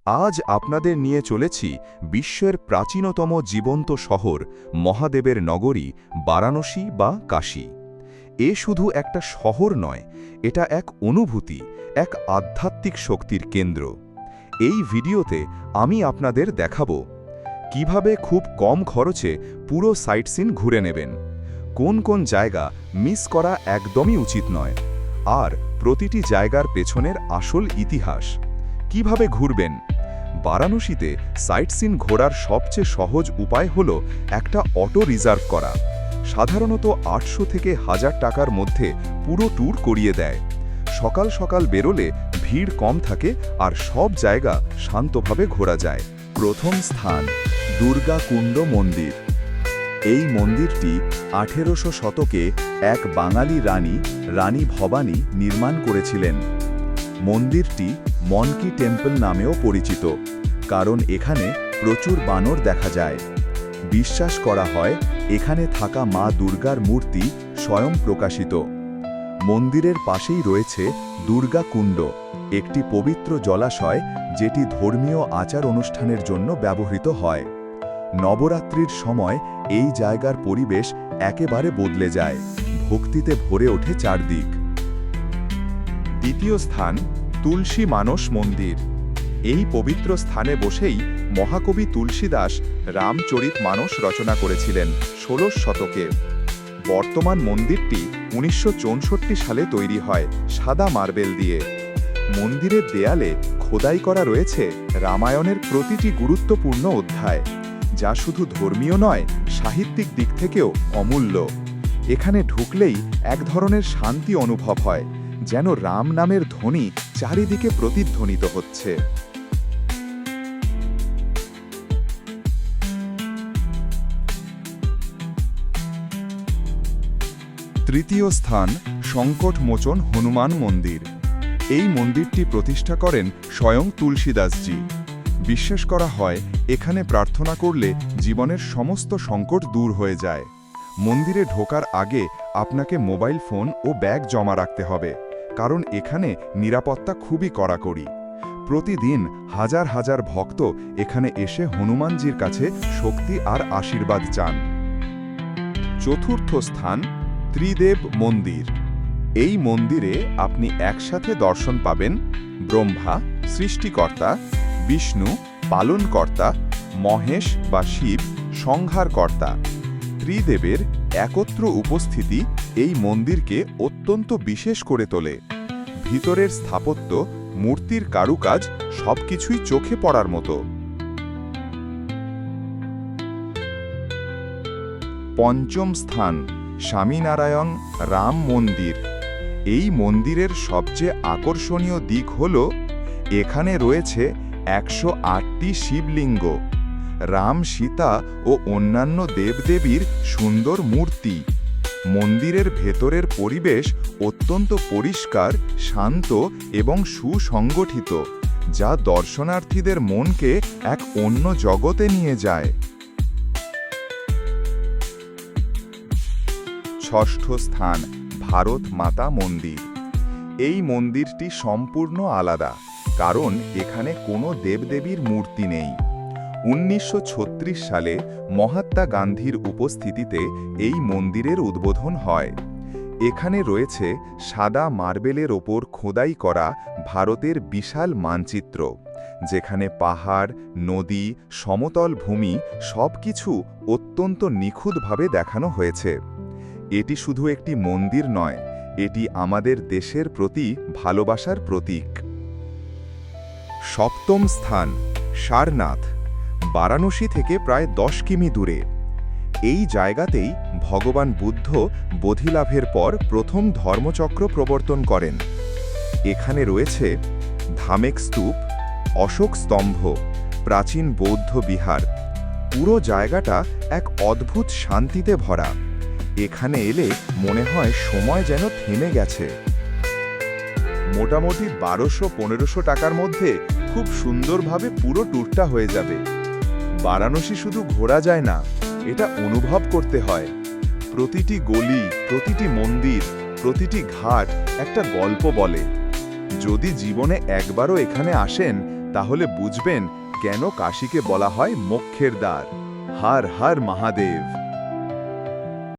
আজ আপনাদের নিয়ে চলেছি বিশ্বের প্রাচীনতম জীবন্ত শহর মহাদেবের নগরী বারাণসী বা কাশী। এ শুধু একটা শহর নয়, এটা এক অনুভূতি, এক আধ্যাত্মিক শক্তির কেন্দ্র। এই ভিডিওতে আমি আপনাদের দেখাবো কিভাবে খুব কম খরচে পুরো সাইটসিন ঘুরে নেবেন, কোন কোন জায়গা মিস করা একদমই উচিত নয়, আর প্রতিটি জায়গার পেছনের আসল ইতিহাস কিভাবে ঘুরবেন। বারাণসীতে সাইটসিন ঘোরার সবচেয়ে সহজ উপায় হল একটা অটো রিজার্ভ করা। সাধারণত ৮০০ থেকে ১০০০ টাকার মধ্যে পুরো ট্যুর করিয়ে দেয়। সকাল সকাল বেরোলে ভিড় কম থাকে আর সব জায়গা শান্তভাবে ঘোরা যায়। প্রথম স্থান দুর্গাকুণ্ড মন্দির। এই মন্দিরটি ১৮০০ শতকে এক বাঙালি রানী ভবানী নির্মাণ করেছিলেন। মন্দিরটি মনকি টেম্পল নামেও পরিচিত, কারণ এখানে প্রচুর বানর দেখা যায়। বিশ্বাস করা হয় এখানে থাকা মা দুর্গার মূর্তি স্বয়ং প্রকাশিত। মন্দিরের পাশেই রয়েছে দুর্গাকুণ্ড, একটি পবিত্র জলাশয় যেটি ধর্মীয় আচার অনুষ্ঠানের জন্য ব্যবহৃত হয়। নবরাত্রির সময় এই জায়গার পরিবেশ একেবারে বদলে যায়, ভক্তিতে ভরে ওঠে চারদিক। দ্বিতীয় স্থান তুলসী মানস মন্দির। এই পবিত্র স্থানে বসেই মহাকবি তুলসীদাস রামচরিতমানস রচনা করেছিলেন ১৬শ শতকে। বর্তমান মন্দিরটি ১৯৬৪ সালে তৈরি হয় সাদা মার্বেল দিয়ে। মন্দিরের দেয়ালে খোদাই করা রয়েছে রামায়ণের প্রতিটি গুরুত্বপূর্ণ অধ্যায়, যা শুধু ধর্মীয় নয়, সাহিত্যিক দিক থেকেও অমূল্য। এখানে ঢুকলেই এক ধরনের শান্তি অনুভব হয়, যেন রাম নামের ধ্বনি চারিদিকে প্রতিধ্বনিত হচ্ছে। তৃতীয় স্থান সংকটমোচন হনুমান মন্দির। এই মন্দিরটি প্রতিষ্ঠা করেন স্বয়ং তুলসীদাসজি। বিশ্বাস করা হয় এখানে প্রার্থনা করলে জীবনের সমস্ত সংকট দূর হয়ে যায়। মন্দিরে ঢোকার আগে আপনাকে মোবাইল ফোন ও ব্যাগ জমা রাখতে হবে, কারণ এখানে নিরাপত্তা খুবই কড়াকড়ি। প্রতিদিন হাজার হাজার ভক্ত এখানে এসে হনুমানজির কাছে শক্তি আর আশীর্বাদ চান। চতুর্থ স্থান ত্রিদেব মন্দির। এই মন্দিরে আপনি একসাথে দর্শন পাবেন ব্রহ্মা সৃষ্টিকর্তা, বিষ্ণু পালনকর্তা, মহেশ বা শিব সংহারকর্তা। ত্রিদেবের একত্র উপস্থিতি এই মন্দিরকে অত্যন্ত বিশেষ করে তোলে। ভিতরের স্থাপত্য, মূর্তির কারুকাজ সবকিছুই চোখে পড়ার মতো। পঞ্চম স্থান স্বামীনারায়ণ রাম মন্দির। এই মন্দিরের সবচেয়ে আকর্ষণীয় দিক হল এখানে রয়েছে ১০৮টি শিবলিঙ্গ, রাম সীতা ও অন্যান্য দেবদেবীর সুন্দর মূর্তি। মন্দিরের ভেতরের পরিবেশ অত্যন্ত পরিষ্কার, শান্ত এবং সুসংগঠিত, যা দর্শনার্থীদের মনকে এক অন্য জগতে নিয়ে যায়। ষষ্ঠ স্থান ভারত মাতা মন্দির। এই মন্দিরটি সম্পূর্ণ আলাদা, কারণ এখানে কোনো দেবদেবীর মূর্তি নেই। ১৯৩৬ সালে মহাত্মা গান্ধীর উপস্থিতিতে এই মন্দিরের উদ্বোধন হয়। এখানে রয়েছে সাদা মার্বেলের ওপর খোদাই করা ভারতের বিশাল মানচিত্র, যেখানে পাহাড়, নদী, সমতল ভূমি সবকিছু অত্যন্ত নিখুঁতভাবে দেখানো হয়েছে। এটি শুধু একটি মন্দির নয়, এটি আমাদের দেশের প্রতি ভালোবাসার প্রতীক। সপ্তম স্থান সারনাথ। বারাণসী থেকে প্রায় ১০ কিমি দূরে। এই জায়গাতেই ভগবান বুদ্ধ বোধিলাভের পর প্রথম ধর্মচক্র প্রবর্তন করেন। এখানে রয়েছে ধামেক স্তূপ, অশোক স্তম্ভ, প্রাচীন বৌদ্ধ বিহার। পুরো জায়গাটা এক অদ্ভুত শান্তিতে ভরা। এখানে এলে মনে হয় সময় যেন থেমে গেছে। মোটামুটি ১২০০-১৫০০ টাকার মধ্যে খুব সুন্দরভাবে পুরো ট্যুরটা হয়ে যাবে। বারাণসী শুধু ঘোরা যায় না, এটা অনুভব করতে হয়। প্রতিটি গলি, প্রতিটি মন্দির, প্রতিটি ঘাট একটা গল্প বলে। যদি জীবনে একবারও এখানে আসেন, তাহলে বুঝবেন কেন কাশীকে বলা হয় মোক্ষের দ্বার। হর হর মহাদেব।